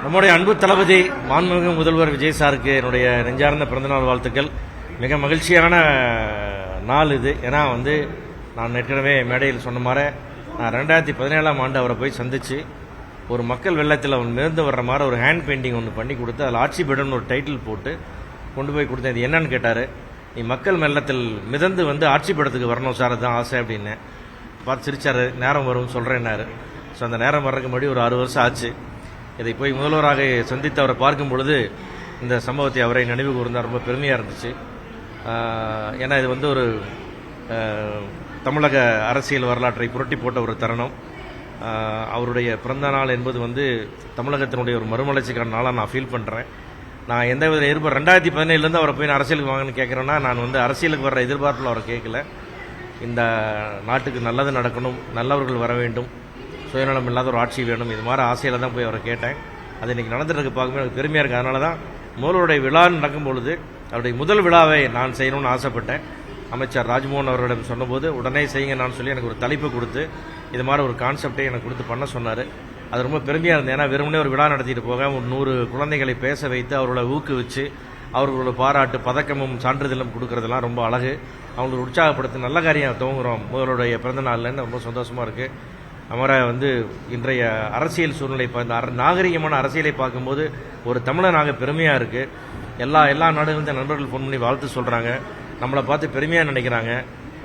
நம்முடைய அன்பு தளபதி மாண்புமிகு முதல்வர் விஜய் சாருக்கு என்னுடைய நெஞ்சார்ந்த பிறந்தநாள் வாழ்த்துக்கள். மிக மகிழ்ச்சியான நாள் இது. ஏன்னா நான் ஏற்கனவே மேடையில் சொன்ன மாதிரி நான் 2017ஆம் ஆண்டு அவரை போய் சந்தித்து ஒரு மக்கள் வெள்ளத்தில் அவன் மிதந்து வர்ற மாதிரி ஒரு ஹேண்ட் பெயிண்டிங் ஒன்று பண்ணி கொடுத்து அதில் ஆட்சி பீடம்னு ஒரு டைட்டில் போட்டு கொண்டு போய் கொடுத்தேன். இது என்னன்னு கேட்டார். நீ மக்கள் வெள்ளத்தில் மிதந்து ஆட்சி பீடத்துக்கு வரணும் சார், அதுதான் ஆசை அப்படின்னு பார்த்து சிரிச்சார். நேரம் வரும் சொல்கிறேன்னாரு. ஸோ அந்த நேரம் வர்றதுக்கு முன்னாடி ஒரு 6 வருஷம் ஆச்சு. இதை போய் முதல்வராக சந்தித்து அவரை பார்க்கும் பொழுது இந்த சம்பவத்தை அவரை நினைவு கூர்ந்தால் ரொம்ப பெருமையாக இருந்துச்சு. ஏன்னா இது ஒரு தமிழக அரசியல் வரலாற்றை புரட்டி போட்ட ஒரு தருணம். அவருடைய பிறந்த நாள் என்பது தமிழகத்தினுடைய ஒரு மறுமலர்ச்சிக்கான நாளாக நான் ஃபீல் பண்ணுறேன். நான் எந்த வித எதிர்பார்ப்பு 2017 அவரை போய் நான் அரசியலுக்கு வாங்கன்னு கேட்குறேன்னா நான் அரசியலுக்கு வர்ற எதிர்பார்ப்பில் அவரை கேட்கல. இந்த நாட்டுக்கு நல்லது நடக்கணும், நல்லவர்கள் வர வேண்டும், சுயநலம் இல்லாத ஒரு ஆட்சி வேணும், இது மாதிரி ஆசையில் தான் போய் அவரை கேட்டேன். அது இன்றைக்கி நடந்துட்டு பார்க்கும்போது எனக்கு பெருமையாக இருக்குது. அதனால தான் முதல்வருடைய விழா நடக்கும் பொழுது அவருடைய முதல் விழாவை நான் செய்யணும்னு ஆசைப்பட்டேன். அமைச்சர் ராஜ்மோகன் அவர்களிடம் சொன்னபோது உடனே செய்யுங்க நான் சொல்லி எனக்கு ஒரு தலைப்பு கொடுத்து இது மாதிரி ஒரு கான்செப்டை எனக்கு கொடுத்து பண்ண சொன்னார். அது ரொம்ப பெருமையாக இருந்தது. ஏன்னா வெறுமனே ஒரு விழா நடத்திட்டு போக ஒரு 100 குழந்தைகளை பேச வைத்து அவர்களை ஊக்குவிச்சு அவர்களோட பாராட்டு பதக்கமும் சான்றிதழும் கொடுக்கறதெல்லாம் ரொம்ப அழகு. அவங்களை உற்சாகப்படுத்தி நல்ல காரியம் துவங்குறோம் முதல்வருடைய பிறந்த நாள்லன்னு ரொம்ப சந்தோஷமாக இருக்குது. அவரை இன்றைய அரசியல் சூழ்நிலை நாகரிகமான அரசியலை பார்க்கும்போது ஒரு தமிழனாக பெருமையாக இருக்குது. எல்லா நாடுகளிலும் நண்பர்கள் ஃபோன் பண்ணி வாழ்த்து சொல்கிறாங்க, நம்மளை பார்த்து பெருமையாக நினைக்கிறாங்க.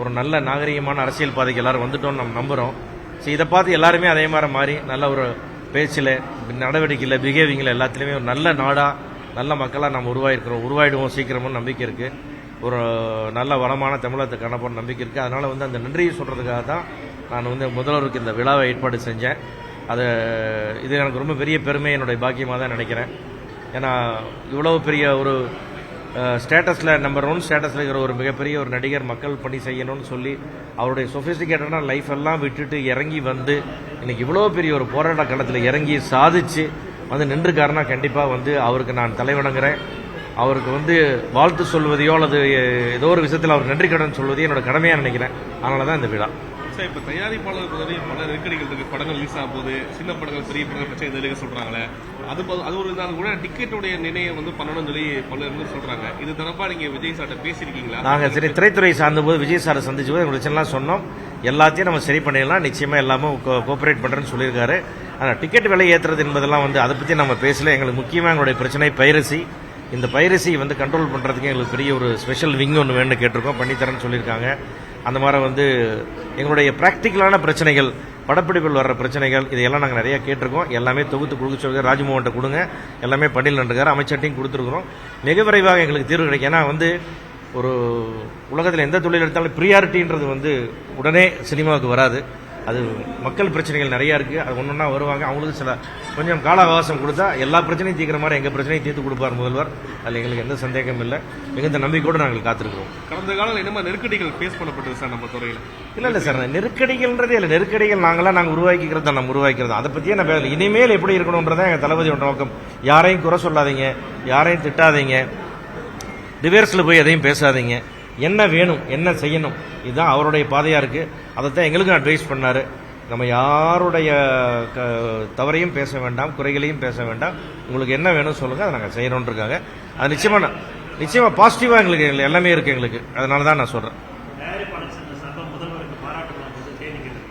ஒரு நல்ல நாகரிகமான அரசியல் பாதைக்கு எல்லாரும் வந்துட்டோம்னு நம்ம நம்புகிறோம். ஸோ இதை பார்த்து எல்லாருமே அதே மாதிரி மாறி நல்ல ஒரு பேச்சில் நடவடிக்கையில் பிஹேவிங்கில் எல்லாத்துலேயுமே ஒரு நல்ல நாடாக நல்ல மக்களாக நம்ம உருவாயிடுவோம் சீக்கிரமும் நம்பிக்கை இருக்குது. ஒரு நல்ல வளமான தமிழகத்தை காணப்போன நம்பிக்கை இருக்குது. அதனால் அந்த நன்றியை சொல்கிறதுக்காக தான் நான் முதல்வருக்கு இந்த விழாவை ஏற்பாடு செஞ்சேன். இது எனக்கு ரொம்ப பெரிய பெருமை, என்னுடைய பாக்கியமாக தான் நினைக்கிறேன். ஏன்னா இவ்வளவு பெரிய ஒரு ஸ்டேட்டஸில் நம்பர் 1 ஸ்டேட்டஸில் இருக்கிற ஒரு மிகப்பெரிய ஒரு நடிகர் மக்கள் பணி செய்யணும்னு சொல்லி அவருடைய சொஃபிஸ்டிகேட்டடான லைஃப் எல்லாம் விட்டுட்டு இறங்கி இன்னைக்கு இவ்வளோ பெரிய ஒரு போராட்ட களத்தில் இறங்கி சாதிச்சு நின்றுக்காருன்னா கண்டிப்பாக அவருக்கு நான் தலைவணங்குறேன். அவருக்கு வாழ்த்து சொல்வதையோ அல்லது ஏதோ ஒரு விஷயத்தில் அவர் நன்றி கடன் சொல்வதையோ என்னோட கடமையாக நினைக்கிறேன். அதனால தான் இந்த விழா. சார், இப்போ தயாரிப்பாளர் பல நெருக்கடிகள் இருக்குது. படங்கள் ரிலீஸ் ஆகும் போது சின்ன படங்கள் பெரிய படங்கள் பிரச்சனை எதிர்க்க சொல்கிறாங்களே, அது ஒரு நாள் கூட டிக்கெட்டுடைய நிலையை பண்ணணும்னு சொல்லி பலர் சொல்கிறாங்க. இது தொடர்பாக நீங்கள் விஜய் சார்ட்ட பேசியிருக்கீங்களா? நாங்கள் சரி திரைத்துறை சார்ந்தபோது விஜய் சாரை சந்திச்சு போது பிரச்சனைலாம் சொன்னோம். எல்லாத்தையும் நம்ம சரி பண்ணிடலாம், நிச்சயமாக எல்லாமே கோஆபரேட் பண்ணுறேன்னு சொல்லியிருக்காரு. ஆனால் டிக்கெட் விலை ஏற்றுறது என்பதெல்லாம் அதை பற்றி நம்ம பேசல. எங்களுக்கு முக்கியமாக எங்களுடைய பிரச்சனை பைரசி. இந்த பைரசி கண்ட்ரோல் பண்ணுறதுக்கு எங்களுக்கு பெரிய ஒரு ஸ்பெஷல் விங் ஒன்று வேணும்னு கேட்டிருக்கோம், பண்ணித்தரேன்னு சொல்லியிருக்காங்க. அந்த மாதிரி எங்களுடைய ப்ராக்டிக்கலான பிரச்சனைகள், படப்பிடிப்பில் வர்ற பிரச்சனைகள், இதையெல்லாம் நாங்கள் நிறைய கேட்டிருக்கோம். எல்லாமே தொகுத்து கொடுக்க சொல்லி ராஜ்மோகன்ட்ட கொடுங்க, எல்லாமே பண்ணிடலான்றாரு. அமைச்சர்ட்டையும் கொடுத்துருக்குறோம். மிக விரைவாக எங்களுக்கு தீர்வு கிடைக்கும். ஏன்னா ஒரு உலகத்தில் எந்த தொழில் எடுத்தாலும் ப்ரியாரிட்டின்றது உடனே சினிமாவுக்கு வராது. அது மக்கள் பிரச்சனைகள் நிறையா இருக்குது. அது ஒன்றா வருவாங்க. அவங்களுக்கு கொஞ்சம் கால அவகாசம் கொடுத்தா எல்லா பிரச்சனையும் தீர்க்கிற மாதிரி எங்கள் பிரச்சனையும் தீர்த்து கொடுப்பார் முதல்வர். அதில் எங்களுக்கு எந்த சந்தேகமும் இல்லை. மிகுந்த நம்பிக்கையோடு நாங்கள் காத்திருக்கிறோம். கடந்த காலம் என்ன நெருக்கடிகள் ஃபேஸ் பண்ணப்பட்டது சார் நம்ம துறையில்? இல்லை சார், நெருக்கடிகள்ன்றதே இல்லை. நெருக்கடிகள் நாங்கள் உருவாக்கிக்கிறது தான், நம்ம உருவாக்கிறது. அதை பற்றியே நான் இனிமேல் எப்படி இருக்கணுன்றதான் எங்கள் தளபதியோட நோக்கம். யாரையும் குறை சொல்லாதீங்க, யாரையும் திட்டாதீங்க, ரிவர்ஸில் போய் எதையும் பேசாதீங்க. என்ன வேணும், என்ன செய்யணும், இதுதான் அவருடைய பாதையாக இருக்குது. அதைத்தான் எங்களுக்கும் அட்வைஸ் பண்ணார். நம்ம யாருடைய தவறையும் பேச வேண்டாம், குறைகளையும் பேச வேண்டாம். உங்களுக்கு என்ன வேணும் சொல்லுங்கள், அதை நாங்கள் செய்யணுன்றிருக்காங்க. அது நிச்சயமாக பாசிட்டிவாக எங்களுக்கு எல்லாமே இருக்குது எங்களுக்கு. அதனால தான் நான் சொல்கிறேன்.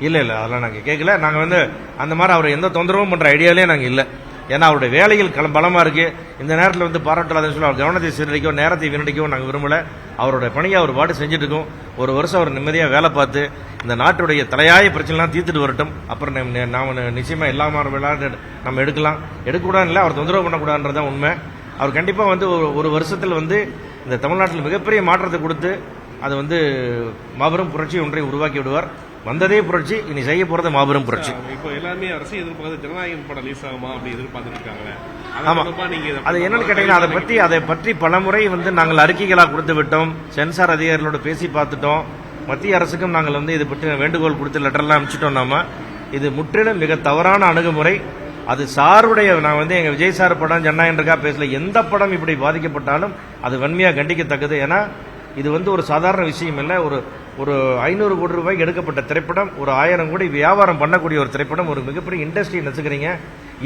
இல்லை அதெல்லாம் நாங்கள் கேட்கல. நாங்கள் அந்த மாதிரி அவர் எந்த தொந்தரவும் பண்ணுற ஐடியாலே நாங்கள் இல்லை. ஏன்னா அவருடைய வேலைகள் பலமாக இருக்குது. இந்த நேரத்தில் பாராட்டலாதுன்னு சொல்லி அவர் கவனத்தை சீரழிக்கோ நேரத்தை வீணடிக்கோ நாங்கள் விரும்பலை. அவருடைய பணியை அவர் பாட்டு செஞ்சுட்டு இருக்கோம். ஒரு வருஷம் அவர் நிம்மதியாக வேலை பார்த்து இந்த நாட்டுடைய தலையாய பிரச்சனைலாம் தீர்த்துட்டு வரட்டும். அப்புறம் நாம் நிச்சயமாக எல்லா மாதிரி விளையாட்டு நம்ம எடுக்கக்கூடாது இல்லை, அவர் தொந்தரவு பண்ணக்கூடாதுன்றதான் உண்மை. அவர் கண்டிப்பாக ஒரு வருஷத்தில் இந்த தமிழ்நாட்டில் மிகப்பெரிய மாற்றத்தை கொடுத்து அது மாபெரும் புரட்சி ஒன்றை உருவாக்கி விடுவார். வந்ததே புரட்சி, இனி செய்ய போறது மாபெரும் புரட்சி. இப்போ எல்லாமே அரசு எதிர்பார்த்து ஜனநாயகம் படம் ரிலீஸ் ஆகுமா அப்படி எதிர்பார்த்துட்டு இருக்காங்க. ஆமா, அது என்னன்னு கேட்டீங்கன்னா அதை பற்றி பலமுறை நாங்கள் அறிக்கைகளாக கொடுத்து விட்டோம். சென்சார் அதிகாரிகளோட பேசி பார்த்துட்டோம். மத்திய அரசுக்கும் நாங்கள் இது பற்றி வேண்டுகோள் கொடுத்து லெட்டர்லாம் அனுப்பிச்சிட்டோம். நாம இது முற்றிலும் மிக தவறான அணுகுமுறை. அது சாருடைய நான் எங்க விஜய் சார் படம் ஜனநாயகன்றக்கா பேசல. எந்த படம் இப்படி பாதிக்கப்பட்டாலும் அது வன்மையாக கண்டிக்கத்தக்கது. ஏன்னா இது ஒரு சாதாரண விஷயம் இல்லை. ஒரு 500 கோடி ரூபாய்க்கு எடுக்கப்பட்ட திரைப்படம், ஒரு 1000 கோடி வியாபாரம் பண்ணக்கூடிய ஒரு திரைப்படம், ஒரு மிகப்பெரிய இண்டஸ்ட்ரி நச்சுக்கிறீங்க.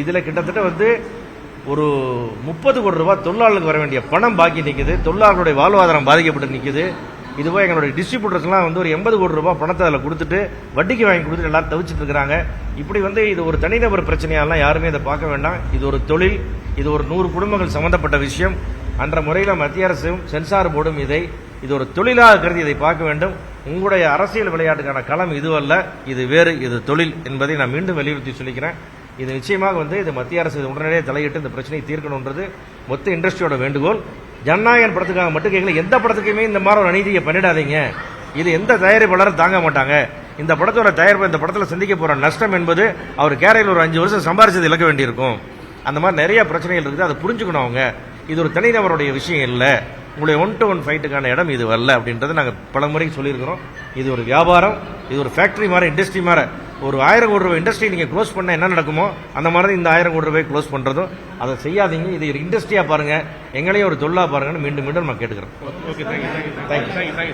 இதில் கிட்டத்தட்ட ஒரு 30 கோடி ரூபாய் தொழிலாளர்களுக்கு வர வேண்டிய பணம் பாக்கி நிற்குது. தொழிலாளர்களுடைய வாழ்வாதாரம் பாதிக்கப்பட்டு நிற்குது. இதுபோல் எங்களுடைய டிஸ்ட்ரிபியூட்டர்ஸ்லாம் வந்து ஒரு 80 கோடி ரூபாய் பணத்தை அதில் கொடுத்துட்டு வட்டிக்கு வாங்கி கொடுத்துட்டு எல்லாரும் தவிச்சிட்டு இருக்கிறாங்க. இப்படி வந்து இது ஒரு தனிநபர் பிரச்சனையாலாம் யாருமே இதை பார்க்க வேண்டாம். இது ஒரு தொழில், இது ஒரு 100 குடும்பங்கள் சம்பந்தப்பட்ட விஷயம். அன்ற முறையில் மத்திய அரசும் சென்சார் போர்டும் இது ஒரு தொழிலாக கருதி இதை பார்க்க வேண்டும். உங்களுடைய அரசியல் விளையாட்டுக்கான களம் இதுவல்ல, இது வேறு, இது தொழில் என்பதை நான் மீண்டும் வலியுறுத்தி சொல்லிக்கிறேன். இது நிச்சயமாக வந்து இது மத்திய அரசு உடனடியே தலையிட்டு இந்த பிரச்சனையை தீர்க்கணுன்றது மொத்த இண்டஸ்ட்ரியோட வேண்டுகோள். ஜனநாயகன் படத்துக்காக மட்டும் கேட்கல, எந்த படத்துக்குமே இந்த மாதிரி ஒரு அநீதியை பண்ணிடாதீங்க. இது எந்த தயாரிப்பாளரும் தாங்க மாட்டாங்க. இந்த படத்தோட தயாரிப்பு இந்த படத்தில் சந்திக்க போற நஷ்டம் என்பது அவர் கேரையில் ஒரு 5 வருஷம் சம்பாரிச்சது இழக்க வேண்டியிருக்கும். அந்த மாதிரி நிறைய பிரச்சனைகள் இருக்குது, அதை புரிஞ்சுக்கணும் அவங்க. இது ஒரு தனிநபருடைய விஷயம் இல்லை, உங்களுடைய 1-to-1 ஃபைட்டுக்கான இடம் இது வரல அப்படின்றத நாங்கள் பல முறை சொல்லியிருக்கிறோம். இது ஒரு வியாபாரம், இது ஒரு ஃபேக்டரி மாதிரி, இண்டஸ்ட்ரி மாதிரி. ஒரு 1000 கோடி ரூபாய் இண்டஸ்ட்ரி நீங்கள் க்ளோஸ் பண்ண என்ன நடக்குமோ அந்த மாதிரி இந்த 1000 கோடி ரூபாய் க்ளோஸ் பண்ணுறதும் அதை செய்யாதீங்க. இது ஒரு இண்டஸ்ட்ரியாக பாருங்க, எங்களையும் ஒரு தொழிலாக பாருங்கன்னு மீண்டும் மீண்டும் நான் கேட்டுக்கிறேன். Okay, thank you sir.